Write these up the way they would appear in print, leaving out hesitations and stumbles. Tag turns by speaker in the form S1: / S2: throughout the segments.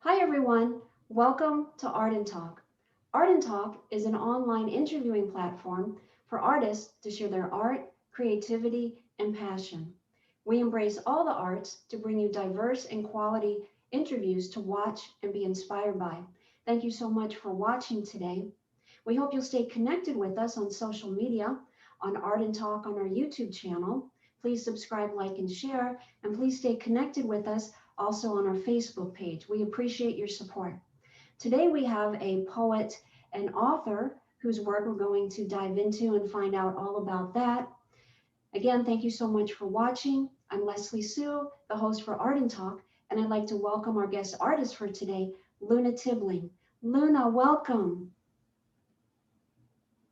S1: Hi, everyone. Welcome to Art and Talk. Art and Talk is an online interviewing platform for artists to share their art, creativity, and passion. We embrace all the arts to bring you diverse and quality interviews to watch and be inspired by. Thank you so much for watching today. We hope you'll stay connected with us on social media, on Art and Talk on our YouTube channel. Please subscribe, like, and share, and please stay connected with us also on our Facebook page. We appreciate your support. Today we have a poet and author whose work we're going to dive into and find out all about that. Again, thank you so much for watching. I'm Leslie Sue, the host for Art and Talk, and I'd like to welcome our guest artist for today, Luna Tibling. Luna, welcome.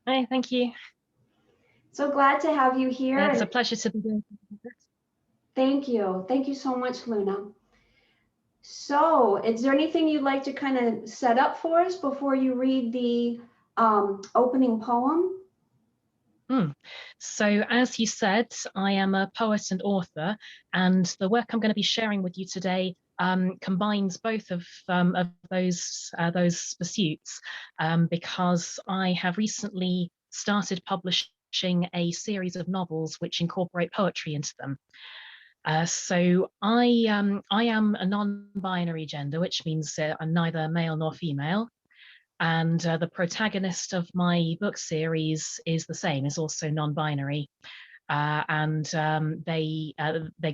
S2: Hi, thank you.
S1: So glad to have you here.
S2: It's a
S1: And
S2: pleasure to be doing this.
S1: thank you. Thank you so much, Luna. So, is there anything you'd like to kind of set up for us before you read the opening poem?
S2: Hmm. So, as you said, I am a poet and author, and the work I'm going to be sharing with you today combines both of those pursuits, because I have recently started publishing a series of novels which incorporate poetry into them. So I am a non-binary gender, which means I'm neither male nor female. And the protagonist of my book series is the same, is also non-binary. And they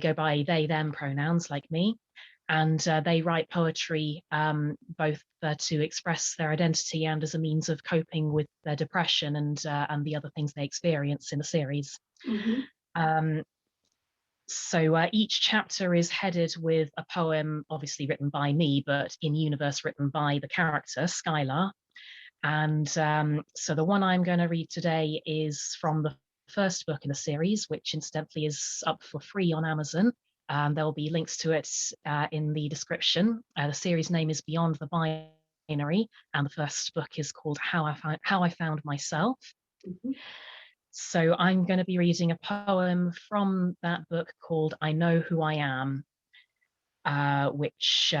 S2: go by they them pronouns like me, and they write poetry both to express their identity and as a means of coping with their depression and the other things they experience in the series.
S1: Hmm.
S2: Um, so each chapter is headed with a poem, obviously written by me, but in universe written by the character Skylar. And so the one I'm going to read today is from the first book in the series, which incidentally is up for free on Amazon. There will be links to it in the description. The series name is Beyond the Binary, and the first book is called How I Found Myself.
S1: Hmm.
S2: So I'm going to be reading a poem from that book called I Know Who I Am, which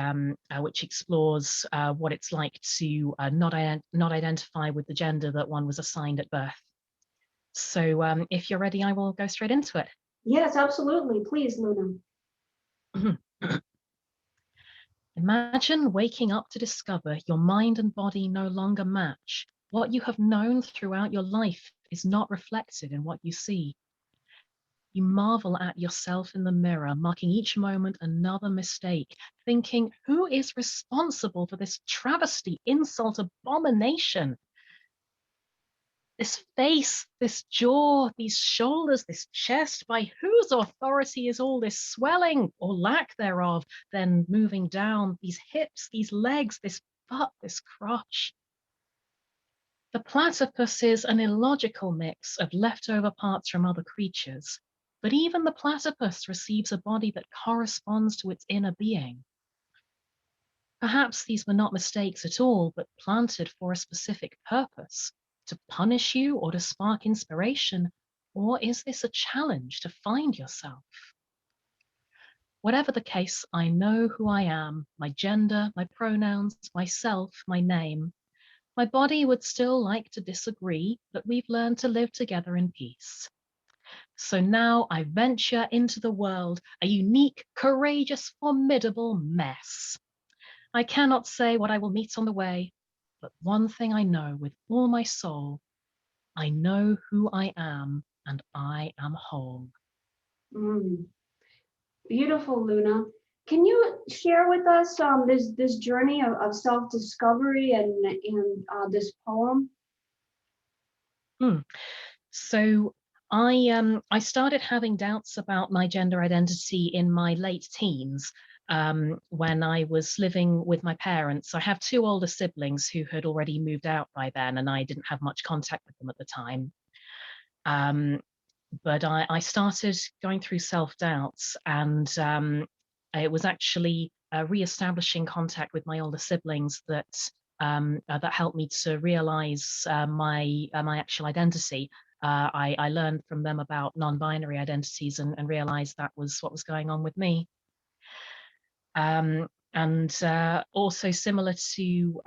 S2: explores what it's like to not identify with the gender that one was assigned at birth. So if you're ready, I will go straight into it.
S1: Yes, absolutely. Please, Luna.
S2: Imagine waking up to discover your mind and body no longer match. What you have known throughout your life is not reflected in what you see. You marvel at yourself in the mirror, marking each moment another mistake, thinking, who is responsible for this travesty, insult, abomination? This face, this jaw, these shoulders, this chest, by whose authority is all this swelling or lack thereof, then moving down these hips, these legs, this butt, this crotch? The platypus is an illogical mix of leftover parts from other creatures, but even the platypus receives a body that corresponds to its inner being. Perhaps these were not mistakes at all, but planted for a specific purpose, to punish you or to spark inspiration, or is this a challenge to find yourself? Whatever the case, I know who I am, my gender, my pronouns, myself, my name. My body would still like to disagree, but we've learned to live together in peace. So now I venture into the world, a unique, courageous, formidable mess. I cannot say what I will meet on the way, but one thing I know with all my soul, I know who I am and I am whole.
S1: Mm, beautiful, Luna. Can you share with us this journey of self-discovery and this poem?
S2: Hmm. So I started having doubts about my gender identity in my late teens, when I was living with my parents. I have two older siblings who had already moved out by then, and I didn't have much contact with them at the time. Um, but I started going through self doubts, and it was actually re-establishing contact with my older siblings that helped me to realize my actual identity. I learned from them about non-binary identities and realized that was what was going on with me. and also similar to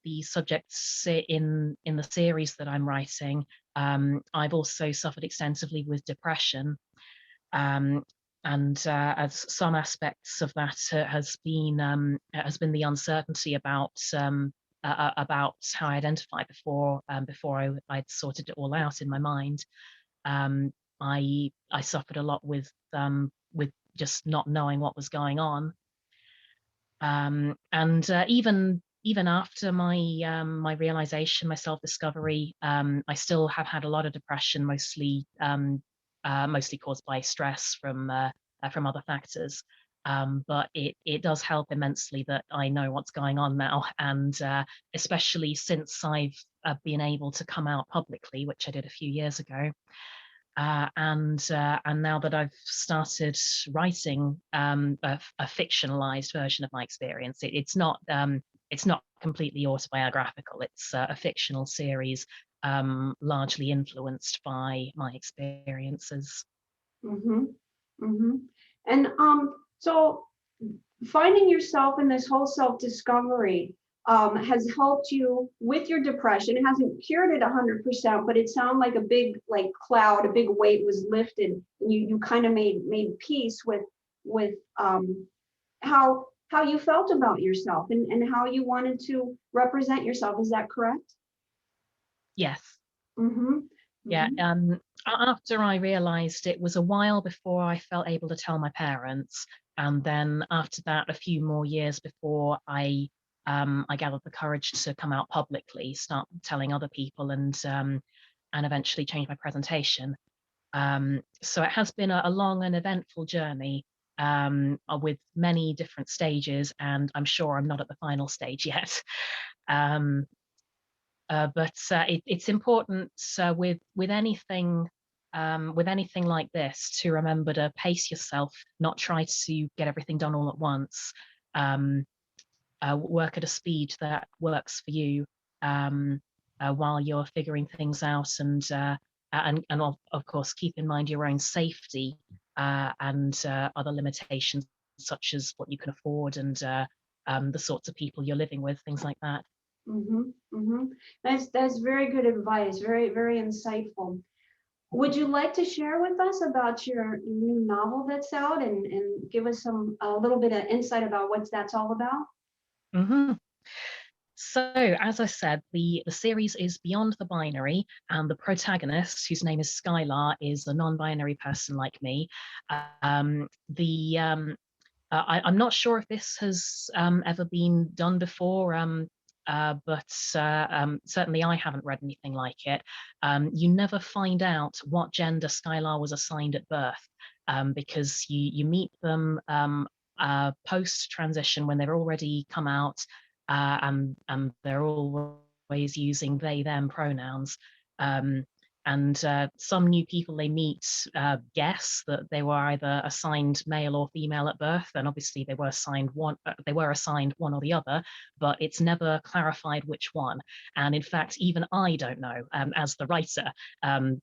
S2: the subjects in the series that I'm writing, I've also suffered extensively with depression. Um, and as some aspects of that has been the uncertainty about how I identify before I'd sorted it all out in my mind. Um, I suffered a lot with just not knowing what was going on, and even after my realization, my self discovery, I still have had a lot of depression, mostly caused by stress from other factors. But it does help immensely that I know what's going on now, and especially since I've been able to come out publicly, which I did a few years ago. And now that I've started writing a fictionalized version of my experience, it's not completely autobiographical. It's a fictional series, largely influenced by my experiences.
S1: Mm-hmm. Mm-hmm. And so finding yourself in this whole self-discovery has helped you with your depression. It hasn't cured it 100%, but it sounded like a big like cloud, a big weight was lifted, and you kind of made peace with how you felt about yourself and how you wanted to represent yourself. Is that correct?
S2: Yes.
S1: Mm-hmm.
S2: Yeah.
S1: Mm-hmm.
S2: After I realized, it was a while before I felt able to tell my parents, and then after that, a few more years before I gathered the courage to come out publicly, start telling other people, and eventually change my presentation. So it has been a long and eventful journey, with many different stages, and I'm sure I'm not at the final stage yet. Um, but it's important, with anything like this, to remember to pace yourself, not try to get everything done all at once. Um, Work at a speed that works for you, um, while you're figuring things out, and of course keep in mind your own safety, and other limitations, such as what you can afford, and the sorts of people you're living with, things like that.
S1: Mm-hmm. Mm-hmm. That's very good advice. Very insightful. Would you like to share with us about your new novel that's out and give us a little bit of insight about what that's all about?
S2: hmm So, as I said, the series is beyond the binary, and the protagonist, whose name is Skylar, is a non-binary person like me. The I'm not sure if this has ever been done before, but certainly I haven't read anything like it. You never find out what gender Skylar was assigned at birth, because you meet them post transition, when they've already come out, and they're always using they them pronouns. Um, and some new people they meet guess that they were either assigned male or female at birth, and obviously they were assigned one or the other, but it's never clarified which one. And in fact, even I don't know, as the writer,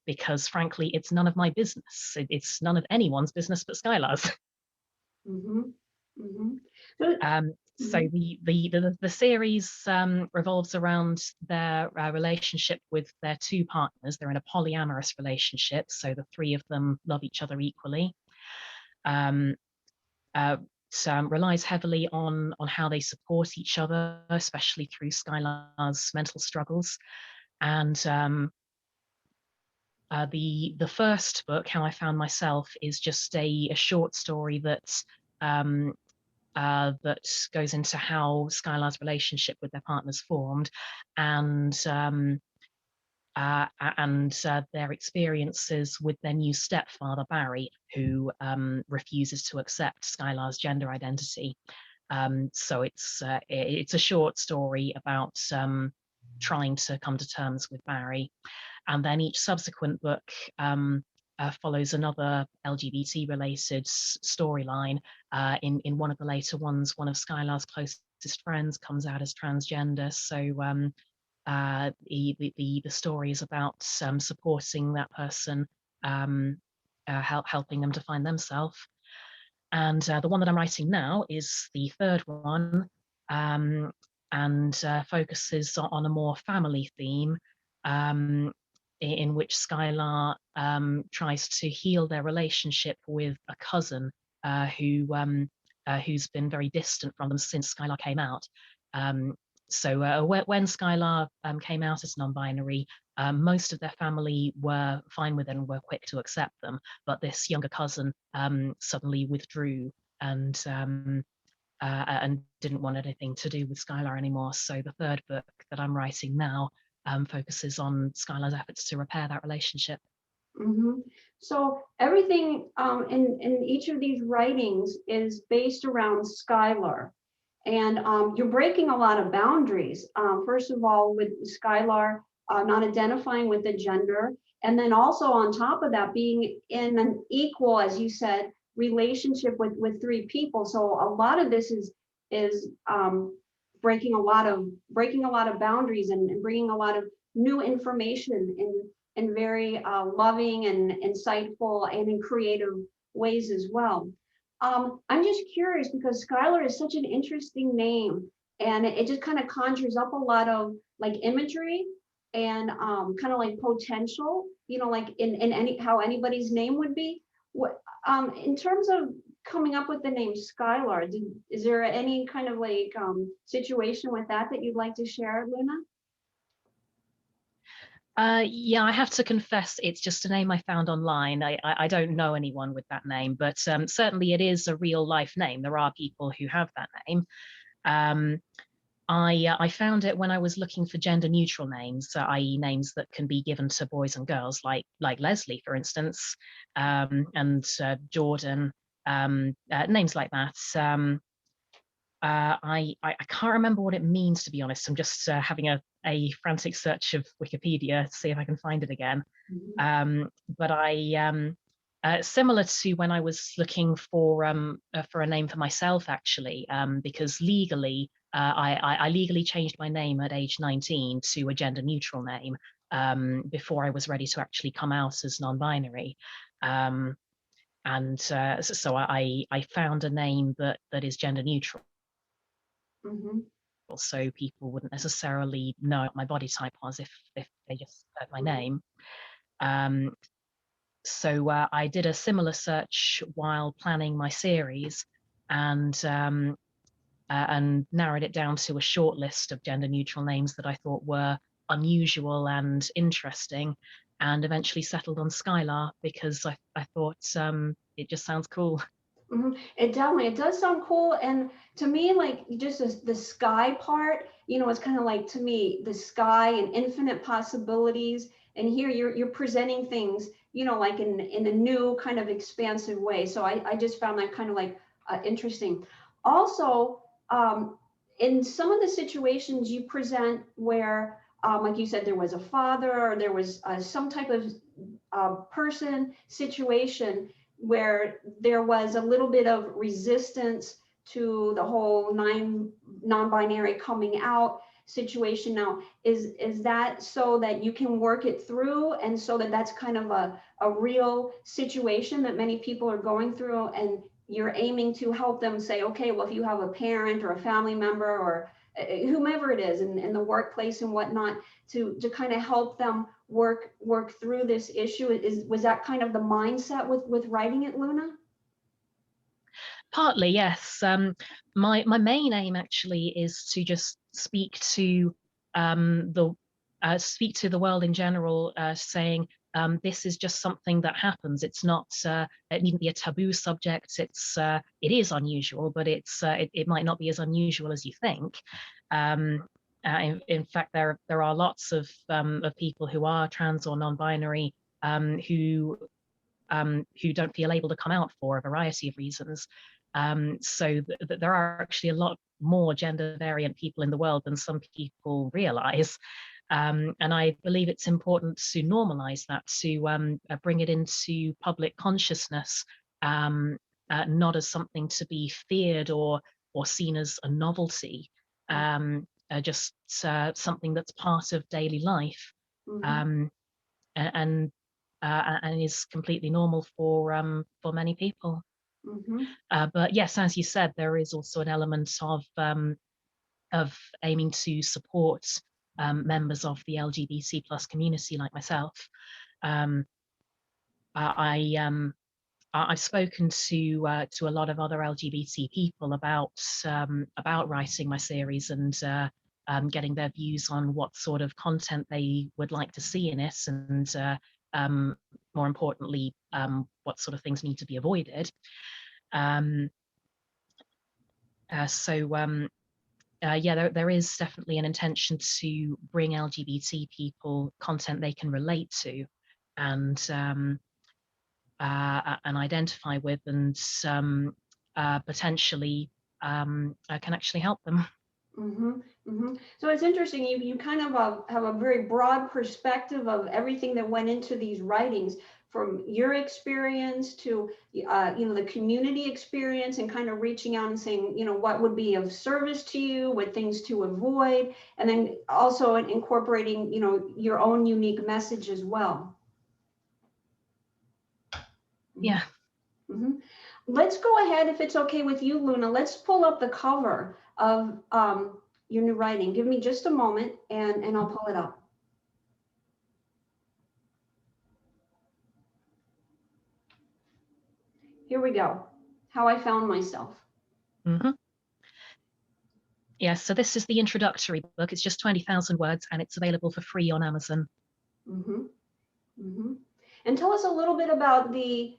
S2: because frankly, it's none of my business. It's none of anyone's business but Skylar's.
S1: Mm-hmm. Mm-hmm. So,
S2: So
S1: mhm.
S2: the series revolves around their relationship with their two partners. They're in a polyamorous relationship, so the three of them love each other equally. Um, relies heavily on how they support each other, especially through Skylar's mental struggles. And the first book, How I Found Myself, is just a short story that goes into how Skylar's relationship with their partners formed, and their experiences with their new stepfather Barry, who refuses to accept Skylar's gender identity. So it's a short story about trying to come to terms with Barry, and then each subsequent book follows another LGBT related storyline. In one of the later ones, one of Skylar's closest friends comes out as transgender. So the story is about supporting that person, helping them to find themselves. And the one that I'm writing now is the third one, um, and focuses on a more family theme, um, in which Skylar tries to heal their relationship with a cousin who's been very distant from them since Skylar came out. Um, when Skylar came out as non-binary, most of their family were fine with it and were quick to accept them, but this younger cousin suddenly withdrew and didn't want anything to do with Skylar anymore. So the third book that I'm writing now focuses on Skylar's efforts to repair that relationship.
S1: Hmm. So everything in each of these writings is based around Skylar. And you're breaking a lot of boundaries. First of all, with Skylar not identifying with the gender, and then also on top of that, being in an equal, as you said, relationship with three people. So a lot of this is breaking a lot of boundaries and bringing a lot of new information in very loving and insightful and in creative ways as well. I'm just curious because Skylar is such an interesting name, and it just kind of conjures up a lot of like imagery and kind of like potential, like in any how anybody's name would be. What in terms of coming up with the name Skylar, is there any kind of like situation with that you'd like to share, Luna?
S2: Yeah, I have to confess, it's just a name I found online. I don't know anyone with that name, but certainly it is a real life name. There are people who have that name. Um, I found it when I was looking for gender neutral names, i.e., names that can be given to boys and girls, like Leslie, for instance, and Jordan, names like that. I can't remember what it means, to be honest. I'm just having a frantic search of Wikipedia to see if I can find it again.
S1: Mhm.
S2: But similar to when I was looking for a name for myself, actually, because legally, I legally changed my name at age 19 to a gender neutral name before I was ready to actually come out as non-binary. Um, and so I found a name that is gender neutral,
S1: Mhm.
S2: so people wouldn't necessarily know what my body type was if they just heard my
S1: Mhm.
S2: name. Um, so I did a similar search while planning my series, and narrowed it down to a short list of gender neutral names that I thought were unusual and interesting, and eventually settled on Skylar because I thought it just sounds cool.
S1: It definitely, it does sound cool. And to me, like just the sky part, it's kind of like to me, the sky and infinite possibilities. And here you're presenting things, like in a new kind of expansive way. So I just found that kind of like interesting. Also, in some of the situations you present where, like you said, there was a father or there was some type of person situation where there was a little bit of resistance to the whole non-binary coming out situation. Now is that so that you can work it through, and so that that's kind of a real situation that many people are going through, and you're aiming to help them say, okay, well, if you have a parent or a family member or whomever it is in the workplace and whatnot, to kind of help them work through this issue? Was that kind of the mindset with writing it, Luna?
S2: Partly, yes. My main aim actually is to just the speak to the world in general, saying this is just something that happens. It's not. It needn't be a taboo subject. It is unusual, but it might not be as unusual as you think. Um, in fact, there are lots of people who are trans or non-binary who don't feel able to come out for a variety of reasons. So there are actually a lot more gender variant people in the world than some people realize. And I believe it's important to normalize that, to bring it into public consciousness, not as something to be feared or seen as a novelty, just something that's part of daily life.
S1: Mm-hmm.
S2: Um, and is completely normal for many people. But yes, as you said, there is also an element of aiming to support members of the LGBT plus community like myself. Um, I I've spoken to a lot of other LGBT people about writing my series and getting their views on what sort of content they would like to see in it, and um, more importantly, what sort of things need to be avoided. Um, so yeah, there is definitely an intention to bring LGBT people content they can relate to, and and identify with, and potentially can actually help them.
S1: So it's interesting. You kind of have a very broad perspective of everything that went into these writings, from your experience to the community experience, and kind of reaching out and saying, what would be of service to you, what things to avoid, and then also incorporating your own unique message as well.
S2: Yeah.
S1: Mm-hmm. Let's go ahead, if it's okay with you, Luna. Let's pull up the cover of your new writing. Give me just a moment, and I'll pull it up. Here we go. How I found myself.
S2: Mm-hmm. Yeah, so this is the introductory book. It's just 20,000 words, and it's available for free on Amazon.
S1: Mm-hmm. Mm-hmm. And tell us a little bit about the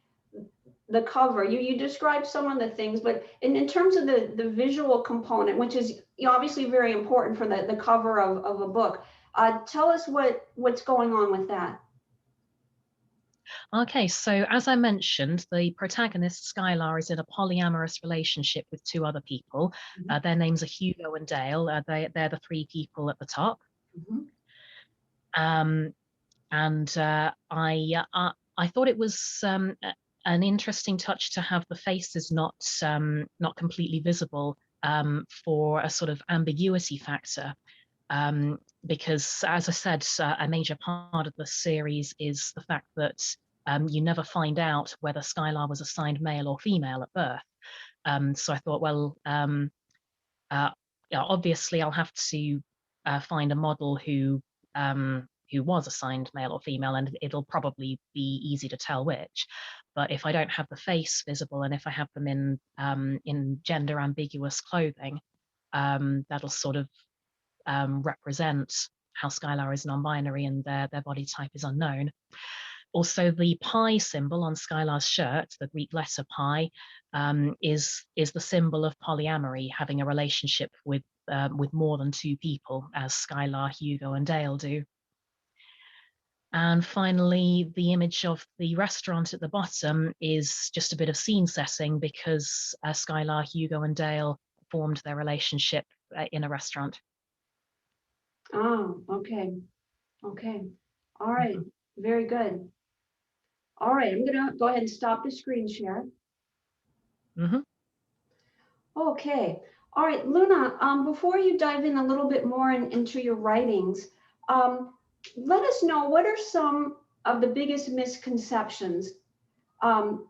S1: cover. You described some of the things, but in terms of the visual component, which is obviously very important for the cover of a book, tell us what's going on with that.
S2: Okay, so as I mentioned, the protagonist Skylar is in a polyamorous relationship with two other people. Their names are Hugo and Dale. They're the three people at the top.
S1: Mm-hmm.
S2: Um, and I thought it was an interesting touch to have the faces not completely visible, for a sort of ambiguity factor. Because, as I said, a major part of the series is the fact that you never find out whether Skylar was assigned male or female at birth. So I thought, well, uh, yeah, obviously I'll have to find a model who was assigned male or female, and it'll probably be easy to tell which. But if I don't have the face visible, and if I have them in gender ambiguous clothing, that'll sort of represent how Skylar is non-binary and their body type is unknown. Also, the pi symbol on Skylar's shirt, the Greek letter pi, is the symbol of polyamory, having a relationship with more than two people, as Skylar, Hugo, and Dale do. And finally, the image of the restaurant at the bottom is just a bit of scene setting, because Skylar, Hugo, and Dale formed their relationship in a restaurant.
S1: Oh, okay. Okay. All right.
S2: Mhm.
S1: Very good. All right. I'm going to go ahead and stop the screen share.
S2: Mhm.
S1: Okay. All right, Luna, before you dive in a little bit more into your writings, um, let us know, what are some of the biggest misconceptions um,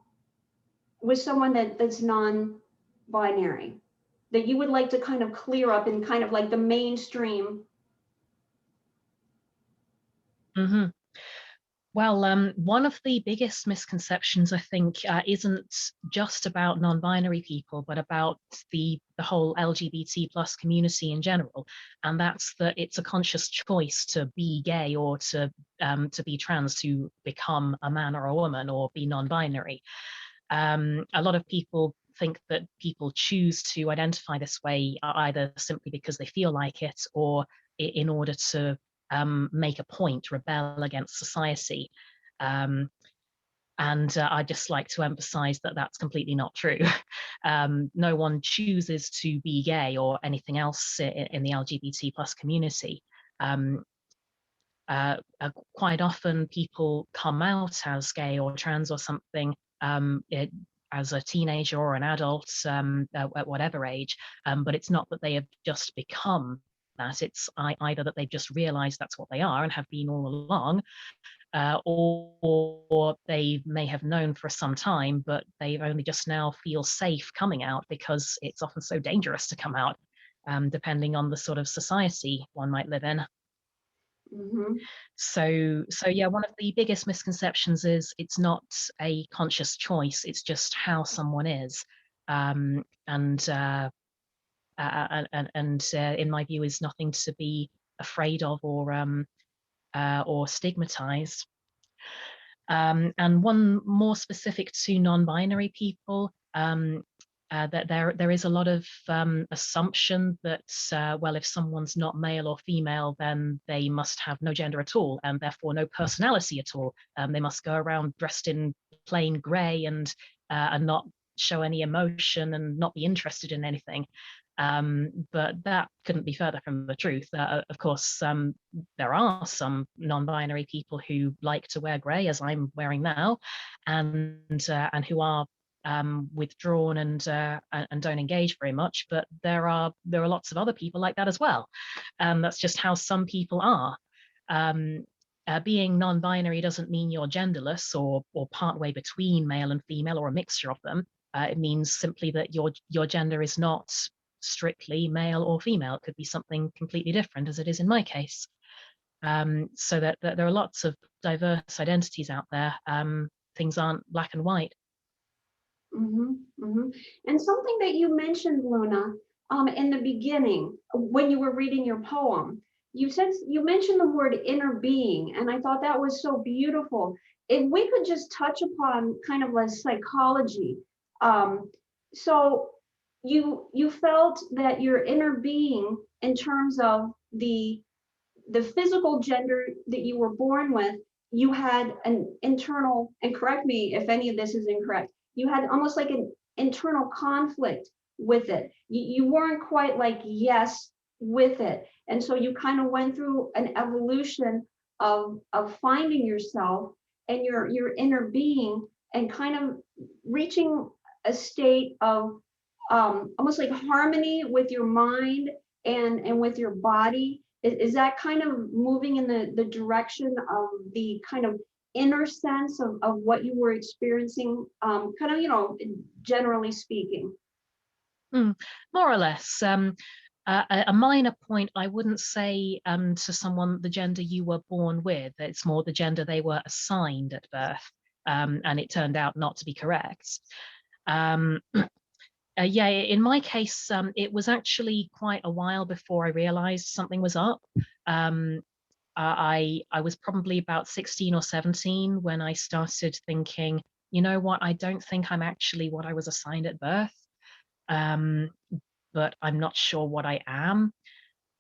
S1: with someone that's non-binary that you would like to kind of clear up in kind of like the mainstream?
S2: Mhm. Well, one of the biggest misconceptions, I think, isn't just about non-binary people, but about the whole LGBT plus community in general, and that's that it's a conscious choice to be gay, or to be trans, to become a man or a woman, or be non-binary. A lot of people think that people choose to identify this way either simply because they feel like it, or in order to make a point, rebel against society. Um, and I'd just like to emphasize that that's completely not true. No one chooses to be gay or anything else in the LGBT plus community. Um, Quite often people come out as gay or trans or something, as a teenager or an adult, at whatever age, but it's not that they have just become that. It's either that they've just realized that's what they are and have been all along, or they may have known for some time, but they've only just now feel safe coming out because it's often so dangerous to come out, depending on the sort of society one might live in.
S1: Mm-hmm.
S2: So yeah, one of the biggest misconceptions is it's not a conscious choice. It's just how someone is, um, and in my view, is nothing to be afraid of or stigmatized. And one more specific to non-binary people, that there is a lot of assumption that well, if someone's not male or female, then they must have no gender at all, and therefore no personality at all. They must go around dressed in plain grey and not show any emotion and not be interested in anything. But that couldn't be further from the truth. Of course, there are some non-binary people who like to wear grey, as I'm wearing now, and who are withdrawn and don't engage very much. But there are lots of other people like that as well, and that's just how some people are. Um, Being non-binary doesn't mean you're genderless or partway between male and female or a mixture of them. It means simply that your gender is not strictly male or female. It could be something completely different, as it is in my case. So that there are lots of diverse identities out there. Things aren't black and white.
S1: Mm-hmm, mm-hmm. And something that you mentioned, Luna, in the beginning, when you were reading your poem, you mentioned the word inner being, and I thought that was so beautiful. If we could just touch upon kind of like psychology, um, so you felt that your inner being, in terms of the physical gender that you were born with, you had an internal, and correct me if any of this is incorrect, you had almost like an internal conflict with it. You weren't quite like yes with it. And so you kind of went through an evolution of finding yourself and your inner being and kind of reaching a state of almost like harmony with your mind and with your body. Is that kind of moving in the direction of the kind of inner sense of what you were experiencing, kind of, generally speaking?
S2: Mm, more or less. A minor point, I wouldn't say to someone the gender you were born with. It's more the gender they were assigned at birth, and it turned out not to be correct. Um, yeah, in my case, it was actually quite a while before I realized something was up. Um, I was probably about 16 or 17 when I started thinking, you know what, I don't think I'm actually what I was assigned at birth. Um, but I'm not sure what I am.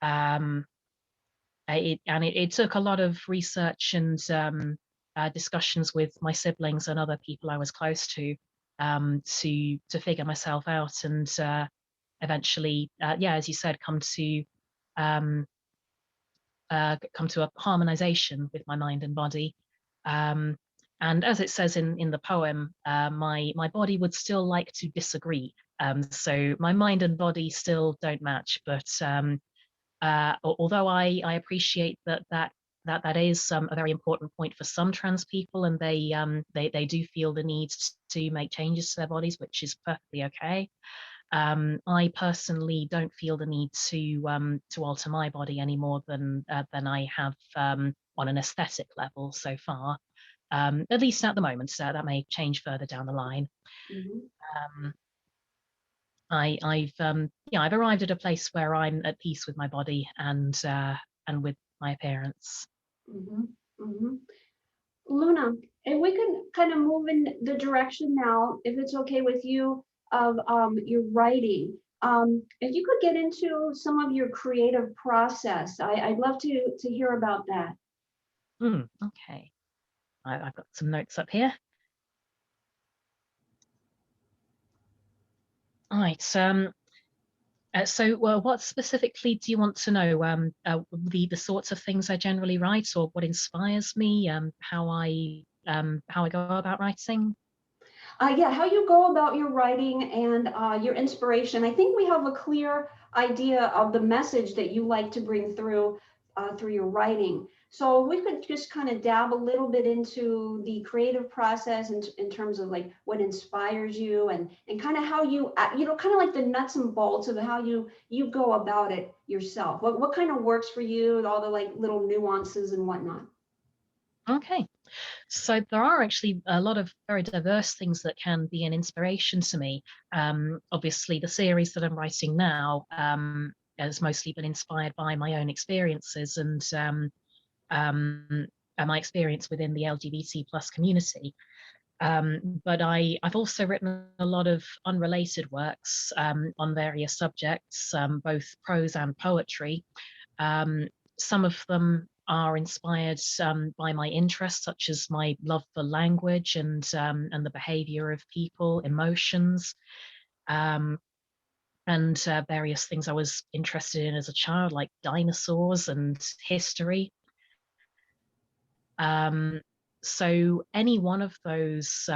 S2: Um, it took a lot of research and discussions with my siblings and other people I was close to figure myself out and eventually, yeah, as you said, um, come to a harmonization with my mind and body. Um, and as it says in the poem, my body would still like to disagree. So my mind and body still don't match, but although I appreciate that is a very important point for some trans people, and they do feel the need to make changes to their bodies, which is perfectly okay. I personally don't feel the need to alter my body any more than I have on an aesthetic level so far. At least at the moment, so that may change further down the line.
S1: Mhm.
S2: Um, I've arrived at a place where I'm at peace with my body and with my appearance.
S1: Mhm. Mhm. Luna, if we could kind of move in the direction now, if it's okay with you, of your writing. If you could get into some of your creative process, I'd love to hear about that.
S2: Okay, I've got some notes up here. All right. So, what specifically do you want to know? The sorts of things I generally write, or what inspires me? How I go about writing?
S1: Yeah, how you go about your writing and your inspiration. I think we have a clear idea of the message that you like to bring through your writing. So we could just kind of dab a little bit into the creative process in terms of like what inspires you and kind of how you kind of like the nuts and bolts of how you go about it yourself. What kind of works for you, all the like little nuances and whatnot.
S2: Okay. So there are actually a lot of very diverse things that can be an inspiration to me. Obviously, the series that I'm writing now has mostly been inspired by my own experiences um, and my experience within the LGBT plus community. But I've also written a lot of unrelated works on various subjects, both prose and poetry. Um, some of them are inspired by my interests, such as my love for language and the behavior of people, emotions, um, and various things I was interested in as a child, like dinosaurs and history. Um, so any one of those,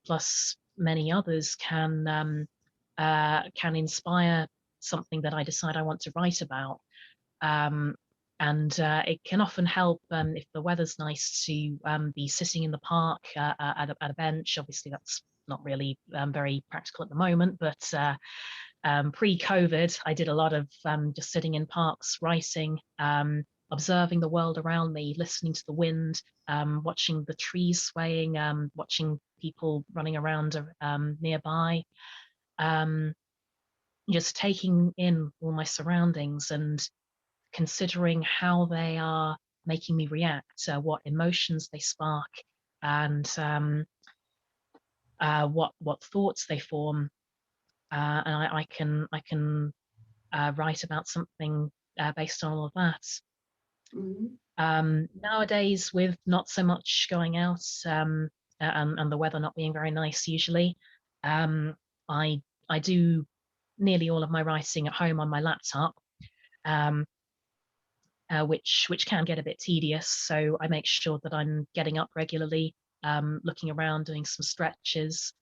S2: plus many others, can inspire something that I decide I want to write about. Um, and it can often help if the weather's nice to be sitting in the park at a bench. Obviously, that's not really very practical at the moment, but pre-COVID, I did a lot of just sitting in parks, writing, observing the world around me, listening to the wind, watching the trees swaying, watching people running around nearby, um, just taking in all my surroundings and considering how they are making me react, what emotions they spark, and what thoughts they form. And I can write about something based on all of that.
S1: Mhm.
S2: Nowadays, with not so much going out and the weather not being very nice usually, um, I I do nearly all of my writing at home on my laptop, um, which can get a bit tedious. So I make sure that I'm getting up regularly, looking around, doing some stretches,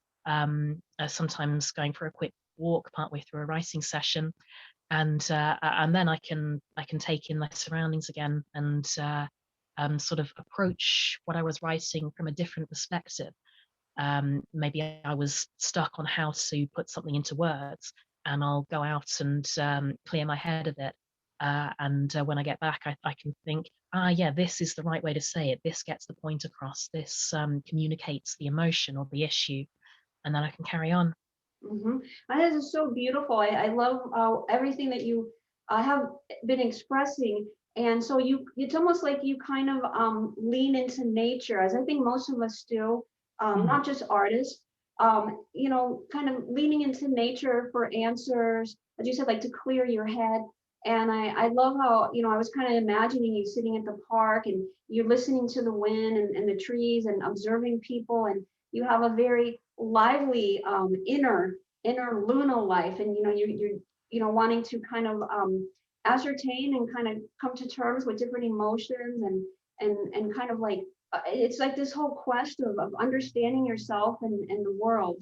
S2: sometimes going for a quick walk partway through a writing session, and then I can take in my surroundings again and sort of approach what I was writing from a different perspective. Maybe I was stuck on how to put something into words, and I'll go out and clear my head of it. And when I get back, I can think, yeah, this is the right way to say it. This gets the point across. This communicates the emotion or the issue, and then I can carry on.
S1: Mm-hmm. That is so beautiful. I love everything that you have been expressing. And so it's almost like you kind of lean into nature, as I think most of us do,
S2: Mm.
S1: not just artists, kind of leaning into nature for answers, as you said, like to clear your head. And I love how, I was kind of imagining you sitting at the park and you're listening to the wind and the trees and observing people. And you have a very lively inner Luna life, and you're wanting to kind of ascertain and kind of come to terms with different emotions and kind of like it's like this whole quest of understanding yourself and the world.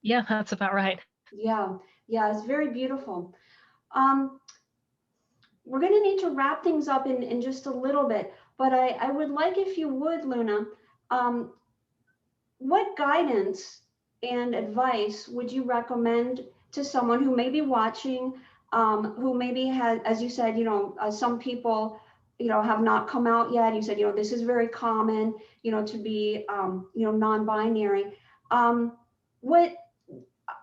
S2: Yeah, that's about right.
S1: Yeah, yeah, it's very beautiful. um we're going to need to wrap things up in just a little bit, but I would like, if you would, Luna, um, what guidance and advice would you recommend to someone who may be watching, who maybe has, as you said, some people, have not come out yet. You said, this is very common, to be, non-binary. What,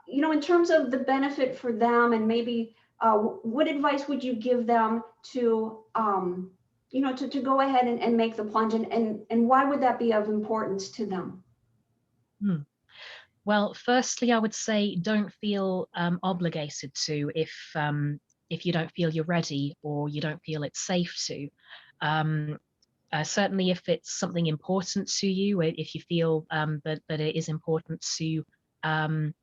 S1: in terms of the benefit for them, and maybe what advice would you give them to, to go ahead and make the plunge, and why would that be of importance to them?
S2: Hmm. Well, firstly, I would say don't feel obligated to if you don't feel you're ready or you don't feel it's safe to. Um, Certainly, if it's something important to you, if you feel that it is important um,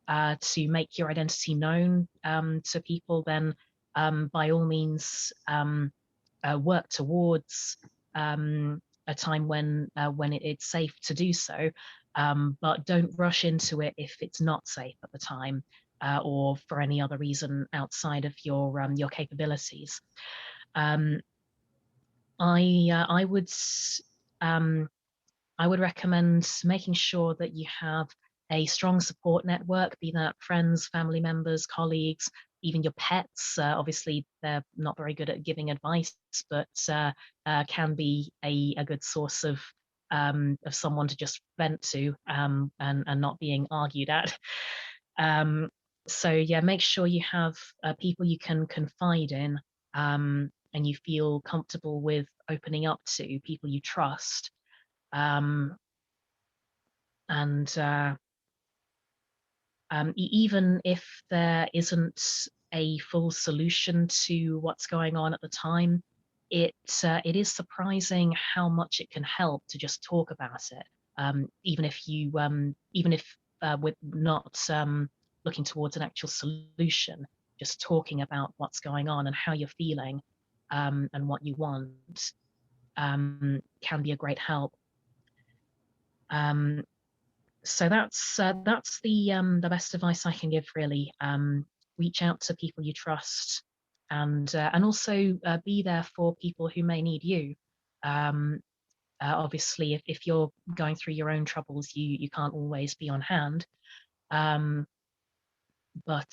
S2: to make your identity known to people, then by all means work towards a time when it's safe to do so. But don't rush into it if it's not safe at the time. or for any other reason outside of your capabilities. Um, I would um, I would recommend making sure that you have a strong support network, be that friends, family members, colleagues, even your pets. Obviously, they're not very good at giving advice, but can be a good source of someone to just vent to, and not being argued at. Um, so yeah, make sure you have people you can confide in, and you feel comfortable with opening up to, people you trust. Um, and even if there isn't a full solution to what's going on at the time, it it is surprising how much it can help to just talk about it. Even if with not looking towards an actual solution, just talking about what's going on and how you're feeling, and what you want, can be a great help. Um, so that's the best advice I can give, really. Reach out to people you trust, and also be there for people who may need you. Um, Obviously, if you're going through your own troubles, you can't always be on hand. Um, but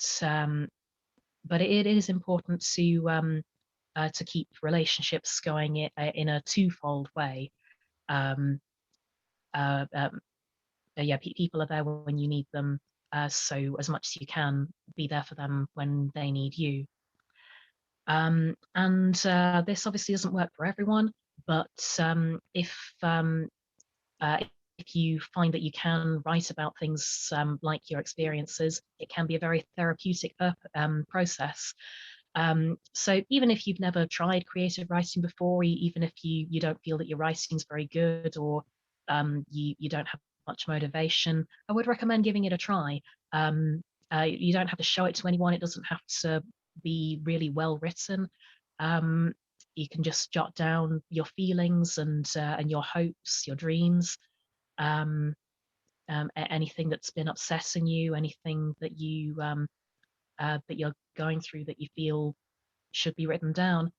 S2: it is important to keep relationships going in a twofold way. Um, uh, um, yeah, people are there when you need them. So as much as you can, be there for them when they need you. And this obviously doesn't work for everyone, but uh, if you find that you can write about things like your experiences, it can be a very therapeutic process. So even if you've never tried creative writing before, even if you don't feel that your writing's very good, or you don't have much motivation, I would recommend giving it a try. Um, you don't have to show it to anyone. It doesn't have to be really well written. Um, you can just jot down your feelings and your hopes, your dreams, um, anything that's been upsetting you, anything that you're going through that you feel should be written down.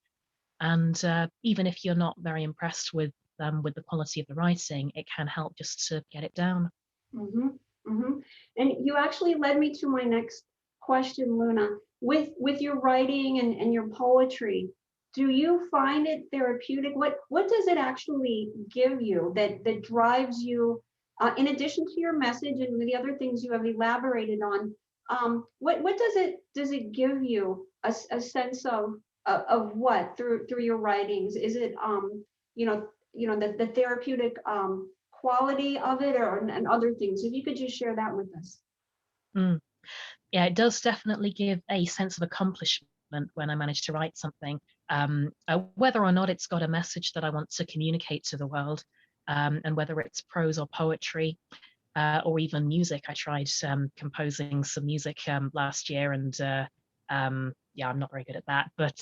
S2: And even if you're not very impressed with the quality of the writing, it can help just to get it down.
S1: Mm-hmm, mm-hmm. And you actually led me to my next question, Luna. With your writing and your poetry, do you find it therapeutic? What does it actually give you that drives you, in addition to your message and the other things you have elaborated on? What does it give you a sense of what through your writings? Is it the therapeutic quality of it, or and other things? If you could just share that with us.
S2: Mm. Yeah, it does definitely give a sense of accomplishment when I manage to write something, whether or not it's got a message that I want to communicate to the world, and whether it's prose or poetry, or even music. I tried composing some music last year, and yeah, I'm not very good at that. But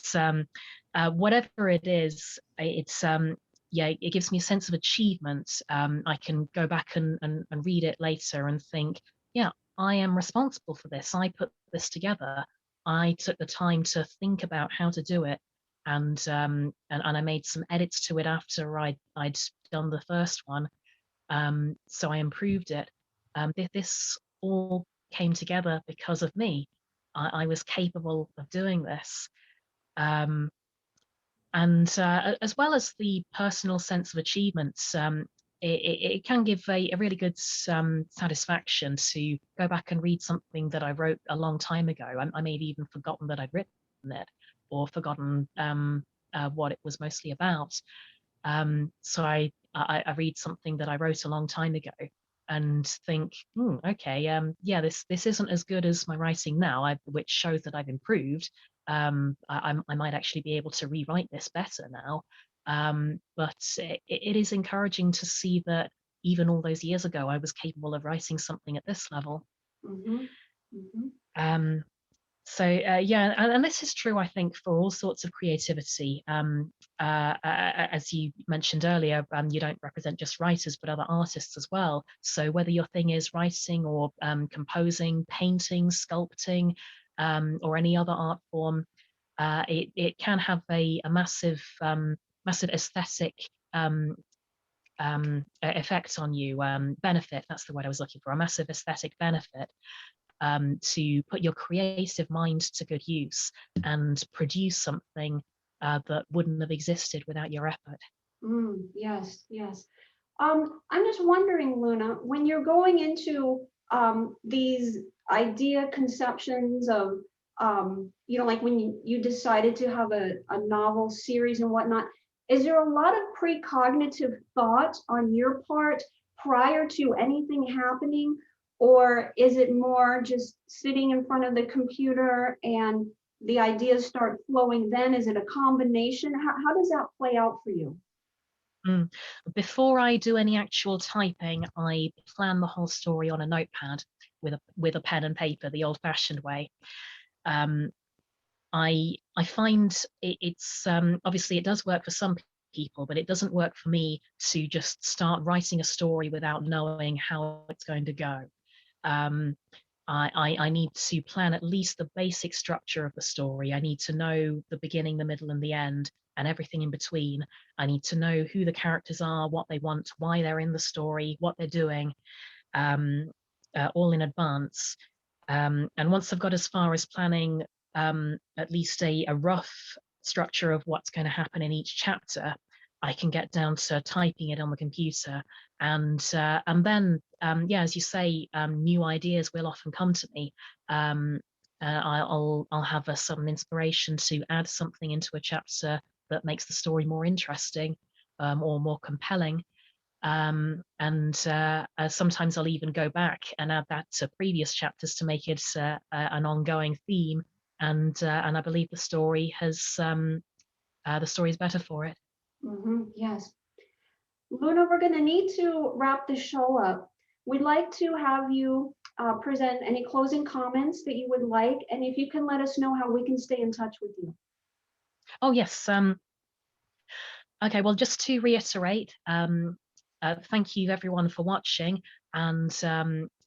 S2: whatever it is, it's yeah, it gives me a sense of achievement. I can go back and read it later and think, yeah, I am responsible for this. I put this together. I took the time to think about how to do it, and I made some edits to it after I'd done the first one, so I improved it. This all came together because of me. I was capable of doing this. Um, and as well as the personal sense of achievements, it can give a really good satisfaction to go back and read something that I wrote a long time ago. I may have even forgotten that I'd written it, or forgotten what it was mostly about. So I read something that I wrote a long time ago and think, okay, yeah, this isn't as good as my writing now, which shows that I've improved. I might actually be able to rewrite this better now. But it is encouraging to see that even all those years ago, I was capable of writing something at this level.
S1: Mm-hmm. Mm-hmm.
S2: Um, So yeah, and this is true, I think, for all sorts of creativity. As you mentioned earlier, you don't represent just writers, but other artists as well. So whether your thing is writing or composing, painting, sculpting, or any other art form, it can have a massive massive aesthetic effect on you. Benefit, that's the word I was looking for, a massive aesthetic benefit, to put your creative mind to good use and produce something that wouldn't have existed without your effort.
S1: Yes, yes. I'm just wondering, Luna, when you're going into these idea conceptions of, like when you decided to have a novel series and whatnot, is there a lot of precognitive thought on your part prior to anything happening? Or is it more just sitting in front of the computer and the ideas start flowing then? Is it a combination? How does that play out for you?
S2: Mm. Before I do any actual typing, I plan the whole story on a notepad with a pen and paper, the old-fashioned way. Um, I find it's obviously it does work for some people, but it doesn't work for me to just start writing a story without knowing how it's going to go. Um, I need to plan at least the basic structure of the story. I need to know the beginning, the middle, and the end, and everything in between. I need to know who the characters are, what they want, why they're in the story, what they're doing, um, all in advance. And once I've got as far as planning at least a rough structure of what's going to happen in each chapter, I can get down to typing it on the computer, and then yeah, as you say, new ideas will often come to me. Um, I'll have a sudden inspiration to add something into a chapter that makes the story more interesting, or more compelling. And sometimes I'll even go back and add that to previous chapters to make it an ongoing theme. And I believe the story is better for it.
S1: Yes. Luna, we're going to need to wrap the show up. We'd like to have you present any closing comments that you would like, and if you can let us know how we can stay in touch with you.
S2: Oh yes. Okay. Well, just to reiterate, thank you everyone for watching. And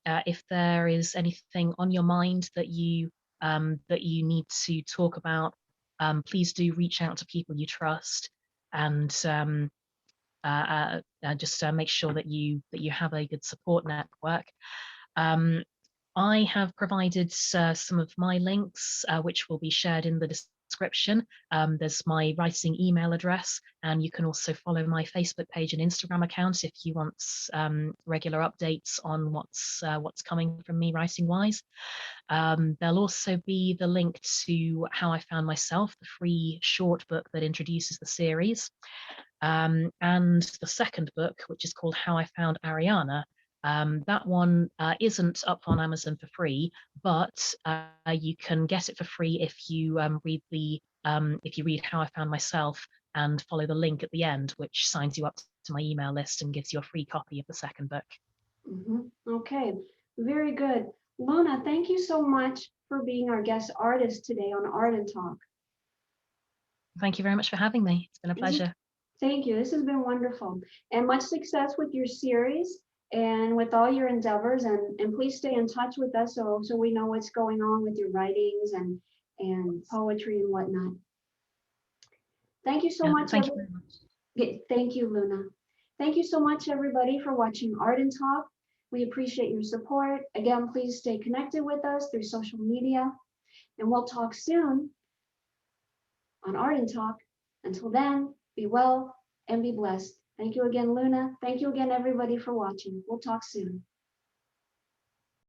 S2: if there is anything on your mind that you need to talk about, please do reach out to people you trust, and just make sure that you have a good support network. Um, I have provided some of my links, which will be shared in the description. There's my writing email address, and you can also follow my Facebook page and Instagram account if you want regular updates on what's coming from me writing wise. There'll also be the link to How I Found Myself, the free short book that introduces the series. And the second book, which is called How I Found Ariana, that one isn't up on Amazon for free, but you can get it for free if you read How I Found Myself and follow the link at the end, which signs you up to my email list and gives you a free copy of the second book.
S1: Okay, very good. Luna, thank you so much for being our guest artist today on Art and Talk.
S2: Thank you very much for having me. It's been a
S1: This is,
S2: pleasure.
S1: thank you. This has been wonderful. And much success with your series and with all your endeavors. And please stay in touch with us so we know what's going on with your writings and poetry and whatnot. Thank you so
S2: Yeah,
S1: much,
S2: thank you very much.
S1: Thank you, Luna. Thank you so much, everybody, for watching Art and Talk. We appreciate your support. Again, please stay connected with us through social media, and we'll talk soon on Art and Talk. Until then, be well and be blessed. Thank you again, Luna. Thank you again, everybody, for watching. We'll talk soon.